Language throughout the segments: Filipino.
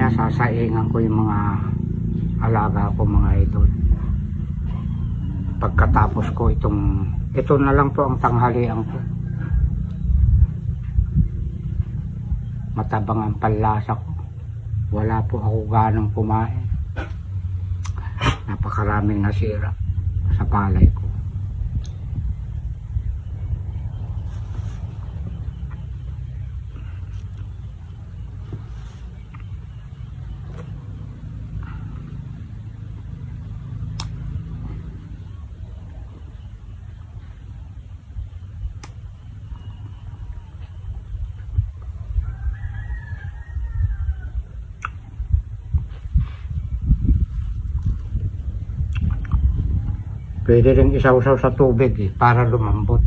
mamaya sasaingan ko yung mga alaga ko mga idol. Pagkatapos ko ito na lang po ang tanghalian ko. Matabang ang panlasa ko. Wala po ako ganang kumain. Napakaraming nasira sa palay ko. Pwede rin isawsaw sa tubig para lumambot.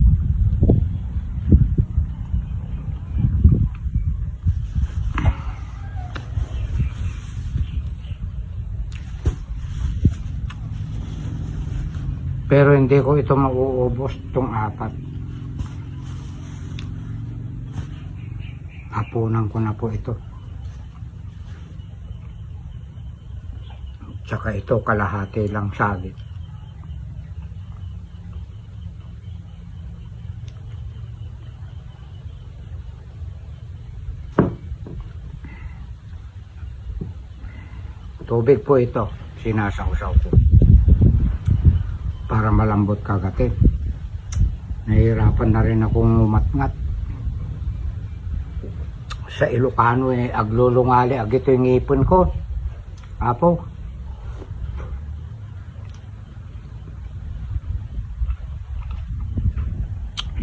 Pero hindi ko ito mauubos itong 4. Hapunan ko na po ito. Tsaka ito kalahati lang sagit. Tubig po ito, sinasawsaw ko para malambot kagatin. Nahihirapan na rin akong umatngat. Sa Ilocano aglulungali agito yung ngipon ko. Apo.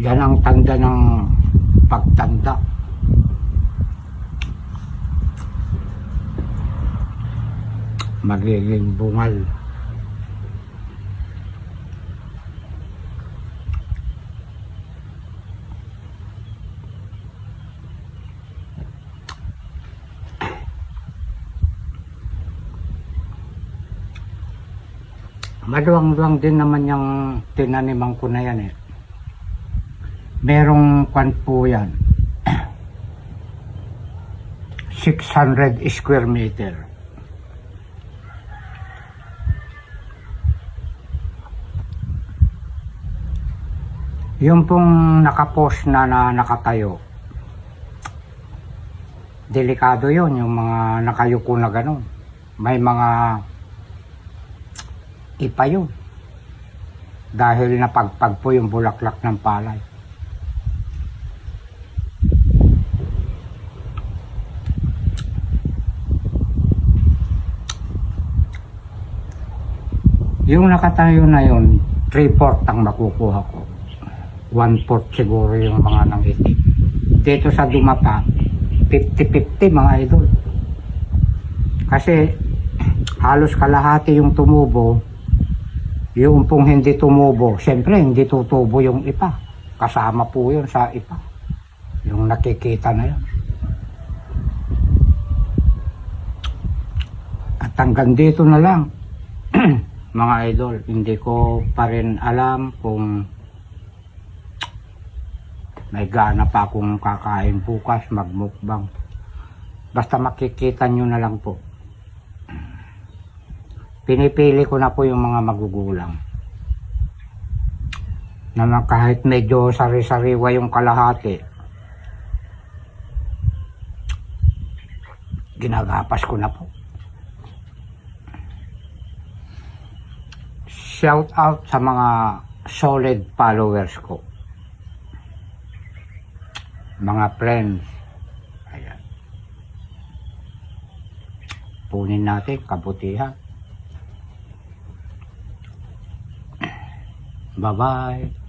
Yan ang tanda ng pagtanda. Magiging bungal. Maluwang-luwang din naman yung tinaniman ko na yan Merong kwan po yan. 600 square meter. Yung pong nakapost na nakatayo, delikado yon yung mga nakayuko na gano'n. May mga ipa yun. Dahil napagpag po yung bulaklak ng palay. Yung nakatayo na yun, 3/4 ang makukuha ko. 1/4 siguro yung mga nangitim. Dito sa Dumapa, 50-50 mga idol. Kasi halos kalahati yung tumubo. Yung pong hindi tumubo, siyempre hindi tutubo yung ipa. Kasama po yun sa ipa. Yung nakikita na yun. At hanggang dito na lang. Mga idol, hindi ko pa rin alam kung may gana pa akong kakain bukas, magmukbang. Basta makikita nyo na lang po. Pinipili ko na po yung mga magugulang. Na kahit medyo sari-sariwa yung kalahati, ginagapas ko na po. Shout out sa mga solid followers ko. Mga friends. Ayan. Punin natin kabutihan. Bye-bye.